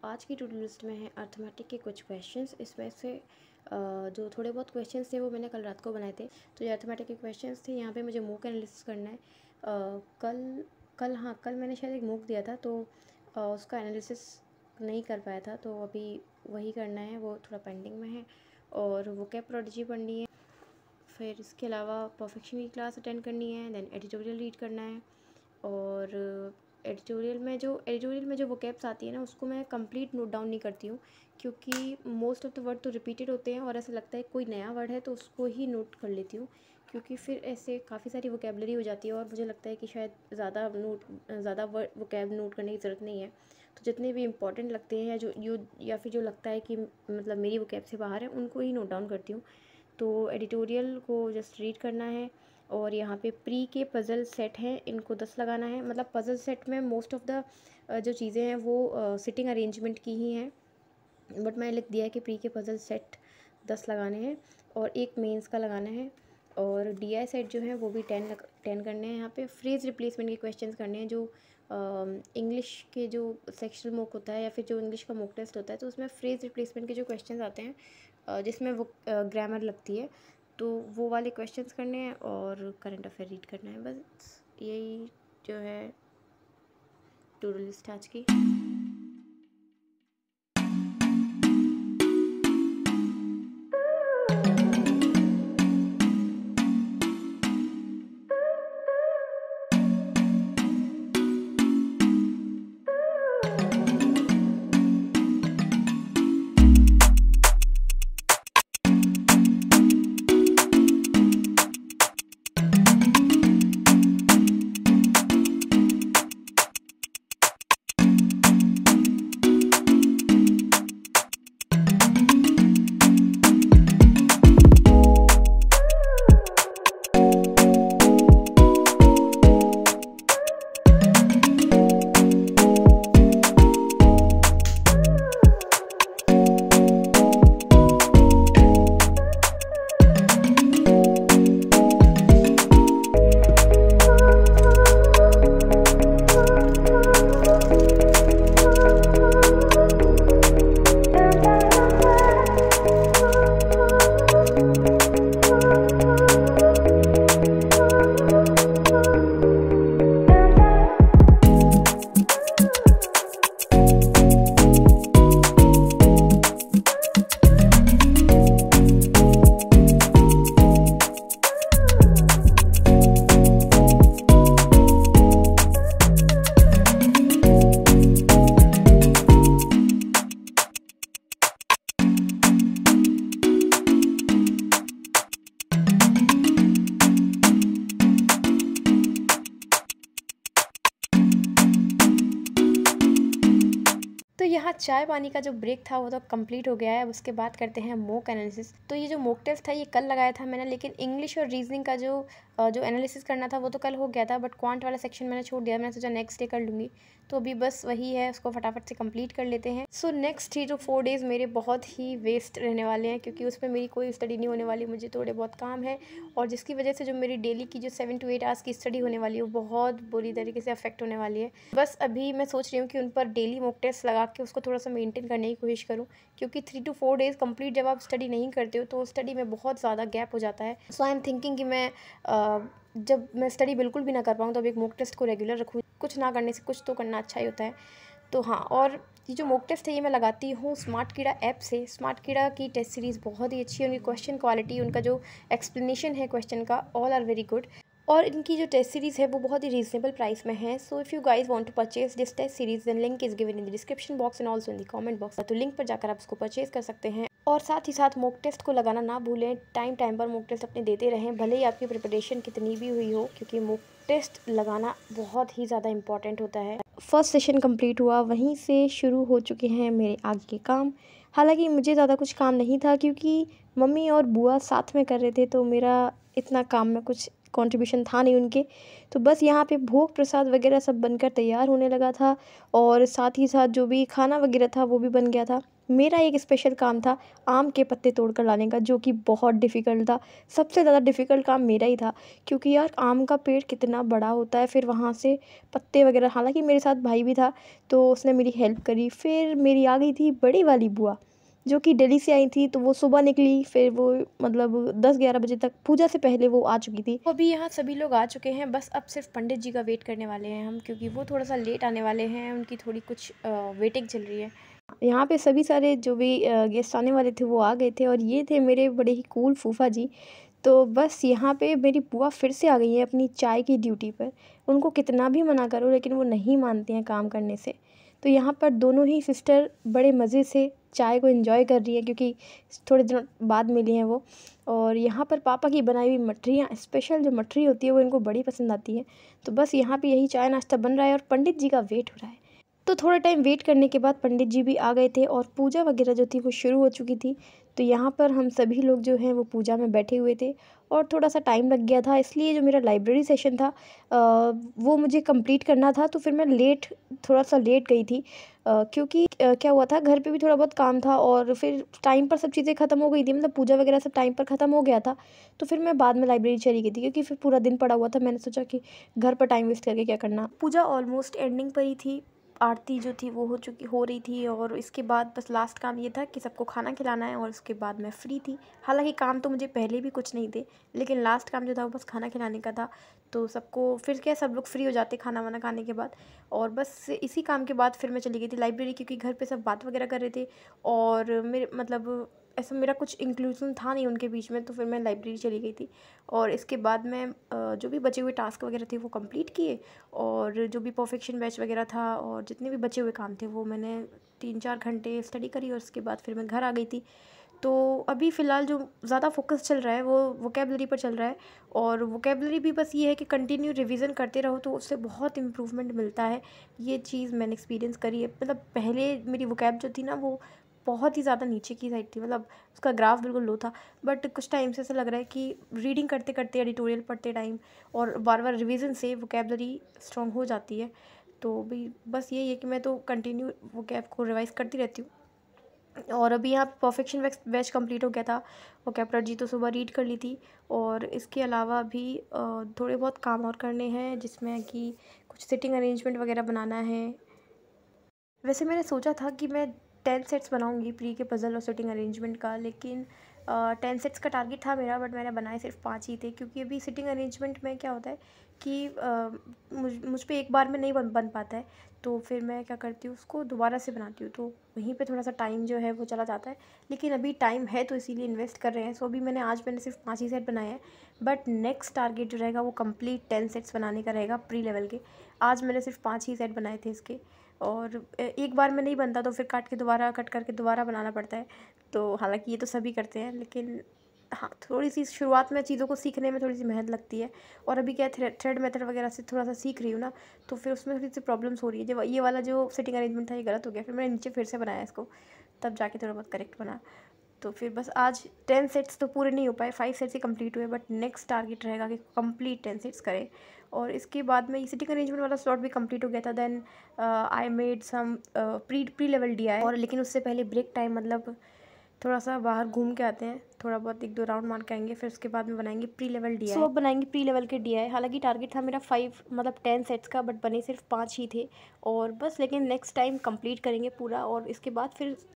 आज की to do list में है अर्थमेटिक के कुछ क्वेश्चंस। इसमें से जो थोड़े बहुत क्वेश्चंस थे वो मैंने कल रात को बनाए थे। तो ये अर्थमेटिक के क्वेश्चंस थे। यहाँ पे मुझे मूक एनालिसिस करना है। कल मैंने शायद एक मूक दिया था, तो उसका एनालिसिस नहीं कर पाया था, तो अभी वही करना है, वो थोड़ा पेंडिंग में है। और वोकैब प्रोडिजी पढ़नी है। फिर इसके अलावा परफेक्शन की क्लास अटेंड करनी है। देन एडिटोरियल रीड करना है। और एडिटोरियल में जो वोकैब्स आती है ना, उसको मैं कंप्लीट नोट डाउन नहीं करती हूँ, क्योंकि मोस्ट ऑफ द वर्ड तो रिपीटेड होते हैं और ऐसा लगता है कोई नया वर्ड है तो उसको ही नोट कर लेती हूँ, क्योंकि फिर ऐसे काफ़ी सारी वोकैबलरी हो जाती है और मुझे लगता है कि शायद ज़्यादा वर्ड वोकैब नोट करने की ज़रूरत नहीं है। तो जितने भी इंपॉर्टेंट लगते हैं या फिर जो लगता है कि मतलब मेरी वोकैब से बाहर है, उनको ही नोट डाउन करती हूँ। तो एडिटोरियल को जस्ट रीड करना है। और यहाँ पे प्री के पज़ल सेट हैं, इनको 10 लगाना है। मतलब पज़ल सेट में मोस्ट ऑफ़ द जो चीज़ें हैं वो सिटिंग अरेंजमेंट की ही हैं, बट मैंने लिख दिया है कि प्री के पज़ल सेट 10 लगाने हैं और एक मेंस का लगाना है। और DI सेट जो है वो भी 10 करने हैं। यहाँ पे फ्रेज़ रिप्लेसमेंट के क्वेश्चंस करने हैं, जो इंग्लिश के जो सेक्शनल मॉक होता है या फिर जो इंग्लिश का मॉक टेस्ट होता है, तो उसमें फ्रेज़ रिप्लेसमेंट के जो क्वेश्चंस आते हैं जिसमें वो ग्रामर लगती है, तो वो वाले क्वेश्चंस करने हैं और करंट अफेयर रीड करना है। बस यही जो है टू डू लिस्ट आज की। तो यहाँ चाय पानी का जो ब्रेक था वो तो कंप्लीट हो गया है। अब उसके बाद करते हैं मॉक एनालिसिस। तो ये जो मॉक टेस्ट था ये कल लगाया था मैंने, लेकिन इंग्लिश और रीजनिंग का जो एनालिसिस करना था वो तो कल हो गया था, बट क्वांट वाला सेक्शन मैंने छोड़ दिया। मैंने सोचा नेक्स्ट डे कर लूँगी, तो अभी बस वही है, उसको फटाफट से कंप्लीट कर लेते हैं। सो नेक्स्ट 3 to 4 डेज़ मेरे बहुत ही वेस्ट रहने वाले हैं, क्योंकि उसमें मेरी कोई स्टडी नहीं होने वाली। मुझे थोड़े बहुत काम है और जिसकी वजह से जो मेरी डेली की जो 7 to 8 आवर्स की स्टडी होने वाली है वो बहुत बुरी तरीके से अफेक्ट होने वाली है। बस अभी मैं सोच रही हूँ कि उन पर डेली मॉक टेस्ट लगा के उसको थोड़ा सा मेंटेन करने की कोशिश करूँ, क्योंकि 3 to 4 डेज़ कंप्लीट जब आप स्टडी नहीं करते हो तो स्टडी में बहुत ज़्यादा गैप हो जाता है। सो आई एम थिंकिंग कि मैं जब मैं स्टडी बिल्कुल भी ना कर पाऊँ तो अब एक मॉक टेस्ट को रेगुलर रखूँ। कुछ ना करने से कुछ तो करना अच्छा ही होता है। तो हाँ, और ये जो मॉक टेस्ट है ये मैं लगाती हूँ स्मार्ट कीड़ा ऐप से। स्मार्ट कीड़ा की टेस्ट सीरीज़ बहुत ही अच्छी है। उनकी क्वेश्चन क्वालिटी, उनका जो एक्सप्लेनेशन है क्वेश्चन का, ऑल आर वेरी गुड। और इनकी जो टेस्ट सीरीज़ है वो बहुत ही रीजनेबल प्राइस में है। So if you guys want to purchase this test series, then link is given in the description box and also in the comment box. तो link पर जाकर आप उसको परचेज कर सकते हैं। और साथ ही साथ मॉक टेस्ट को लगाना ना भूलें। टाइम पर मॉक टेस्ट अपने देते रहें, भले ही आपकी प्रिपरेशन कितनी भी हुई हो, क्योंकि मॉक टेस्ट लगाना बहुत ही ज़्यादा इंपॉर्टेंट होता है। फर्स्ट सेशन कंप्लीट हुआ, वहीं से शुरू हो चुके हैं मेरे आगे के काम। हालांकि मुझे ज़्यादा कुछ काम नहीं था, क्योंकि मम्मी और बुआ साथ में कर रहे थे, तो मेरा इतना काम में कुछ कंट्रीब्यूशन था नहीं उनके। तो बस यहाँ पे भोग प्रसाद वगैरह सब बनकर तैयार होने लगा था, और साथ ही साथ जो भी खाना वगैरह था वो भी बन गया था। मेरा एक स्पेशल काम था आम के पत्ते तोड़ कर लाने का, जो कि बहुत डिफ़िकल्ट था। सबसे ज़्यादा डिफ़िकल्ट काम मेरा ही था, क्योंकि यार आम का पेड़ कितना बड़ा होता है, फिर वहाँ से पत्ते वग़ैरह, हालाँकि मेरे साथ भाई भी था, तो उसने मेरी हेल्प करी। फिर मेरी आ गई थी बड़ी वाली बुआ, जो कि दिल्ली से आई थी, तो वो सुबह निकली, फिर वो मतलब 10-11 बजे तक पूजा से पहले वो आ चुकी थी। तो अभी यहाँ सभी लोग आ चुके हैं, बस अब सिर्फ़ पंडित जी का वेट करने वाले हैं हम, क्योंकि वो थोड़ा-सा लेट आने वाले हैं, उनकी थोड़ी कुछ वेटिंग चल रही है। यहाँ पे सभी सारे जो भी गेस्ट आने वाले थे वो आ गए थे, और ये थे मेरे बड़े ही कूल फूफा जी। तो बस यहाँ पे मेरी बुआ फिर से आ गई हैं अपनी चाय की ड्यूटी पर। उनको कितना भी मना करो लेकिन वो नहीं मानती हैं काम करने से। तो यहाँ पर दोनों ही सिस्टर बड़े मज़े से चाय को एंजॉय कर रही हैं, क्योंकि थोड़े दिनों बाद मिली हैं वो। और यहाँ पर पापा की बनाई हुई मठरियाँ, स्पेशल जो मठरी होती है वो इनको बड़ी पसंद आती है। तो बस यहाँ पे यही चाय नाश्ता बन रहा है और पंडित जी का वेट हो रहा है। तो थोड़ा टाइम वेट करने के बाद पंडित जी भी आ गए थे और पूजा वगैरह जो थी वो शुरू हो चुकी थी। तो यहाँ पर हम सभी लोग जो हैं वो पूजा में बैठे हुए थे, और थोड़ा-सा टाइम लग गया था, इसलिए जो मेरा लाइब्रेरी सेशन था वो मुझे कंप्लीट करना था, तो फिर मैं थोड़ा-सा लेट गई थी। क्योंकि क्या हुआ था, घर पे भी थोड़ा बहुत काम था, और फिर टाइम पर सब चीज़ें ख़त्म हो गई थी, मतलब पूजा वगैरह सब टाइम पर ख़त्म हो गया था। तो फिर मैं बाद में लाइब्रेरी चली गई थी, क्योंकि फिर पूरा दिन पड़ा हुआ था। मैंने सोचा कि घर पर टाइम वेस्ट करके क्या करना। पूजा ऑलमोस्ट एंडिंग पर ही थी। आरती जो थी वो हो रही थी, और इसके बाद बस लास्ट काम ये था कि सबको खाना खिलाना है, और उसके बाद मैं फ्री थी। हालांकि काम तो मुझे पहले भी कुछ नहीं थे, लेकिन लास्ट काम जो था वो बस खाना खिलाने का था। तो सबको फिर क्या, सब लोग फ्री हो जाते खाना वाना खाने के बाद। और बस इसी काम के बाद फिर मैं चली गई थी लाइब्रेरी, क्योंकि घर पे सब बात वगैरह कर रहे थे, और मेरे मतलब ऐसा मेरा कुछ इंक्लूजन था नहीं उनके बीच में, तो फिर मैं लाइब्रेरी चली गई थी। और इसके बाद मैं जो भी बचे हुए टास्क वगैरह थे वो कंप्लीट किए, और जो भी परफेक्शन बैच वगैरह था और जितने भी बचे हुए काम थे वो मैंने 3-4 घंटे स्टडी करी, और उसके बाद फिर मैं घर आ गई थी। तो अभी फ़िलहाल जो ज़्यादा फोकस चल रहा है वो वोकेबलरी पर चल रहा है, और वोकेबलरी भी बस ये है कि कंटिन्यू रिवीजन करते रहो तो उससे बहुत इम्प्रूवमेंट मिलता है। ये चीज़ मैंने एक्सपीरियंस करी है। मतलब पहले मेरी वोकैब जो थी ना वो बहुत ही ज़्यादा नीचे की साइड थी, मतलब उसका ग्राफ बिल्कुल लो था। बट कुछ टाइम से ऐसा लग रहा है कि रीडिंग करते करते, एडिटोरियल पढ़ते टाइम और बार बार रिवीजन से वोकेबलरी स्ट्रॉन्ग हो जाती है। तो भी बस यही है कि मैं तो कंटिन्यू वोकैब को रिवाइज करती रहती हूँ। और अभी यहाँ परफेक्शन बैच कंप्लीट हो गया था। वोकैबुलरी तो सुबह रीड कर ली थी, और इसके अलावा भी थोड़े बहुत काम और करने हैं, जिसमें कि कुछ सिटिंग अरेंजमेंट वगैरह बनाना है। वैसे मैंने सोचा था कि मैं 10 सेट्स बनाऊंगी प्री के पज़ल और सिटिंग अरेंजमेंट का, लेकिन 10 सेट्स का टारगेट था मेरा, बट मैंने बनाए सिर्फ 5 ही थे, क्योंकि अभी सिटिंग अरेंजमेंट में क्या होता है कि मुझ पे एक बार में नहीं बन पाता है। तो फिर मैं क्या करती हूँ, उसको दोबारा से बनाती हूँ, तो वहीं पे थोड़ा सा टाइम जो है वो चला जाता है। लेकिन अभी टाइम है तो इसीलिए इन्वेस्ट कर रहे हैं। सो अभी मैंने सिर्फ 5 ही सेट बनाए हैं, बट नेक्स्ट टारगेट जो रहेगा वो कंप्लीट 10 सेट्स बनाने का रहेगा प्री लेवल के। आज मैंने सिर्फ 5 ही सेट बनाए थे इसके, और एक बार में नहीं बनता तो फिर कट करके दोबारा बनाना पड़ता है। तो हालांकि ये तो सभी करते हैं, लेकिन हाँ, थोड़ी सी शुरुआत में चीज़ों को सीखने में थोड़ी सी मेहनत लगती है। और अभी क्या थ्रेड मेथड वगैरह से थोड़ा सा सीख रही हूँ ना, तो फिर उसमें थोड़ी सी प्रॉब्लम्स हो रही है। जब ये वाला जो सिटिंग अरेंजमेंट था ये गलत हो गया, फिर मैंने नीचे फिर से बनाया इसको, तब जाके थोड़ा बहुत करेक्ट बना। तो फिर बस आज 10 सेट्स तो पूरे नहीं हो पाए, 5 सेट्स ही कंप्लीट हुए, बट नेक्स्ट टारगेट रहेगा कि कंप्लीट 10 सेट्स करें। और इसके बाद में ये सिटिंग अरेंजमेंट वाला स्लॉट भी कंप्लीट हो गया था। Then I made some pre level DI, और लेकिन उससे पहले ब्रेक टाइम, मतलब थोड़ा सा बाहर घूम के आते हैं, थोड़ा बहुत 1-2 राउंड मार के आएंगे, फिर उसके बाद में बनाएंगे प्री लेवल DI। अब बनाएंगे प्री लेवल के DI। हालांकि टारगेट था मेरा 10 सेट्स का, बट बने सिर्फ 5 ही थे। और बस लेकिन नेक्स्ट टाइम कंप्लीट करेंगे पूरा, और इसके बाद फिर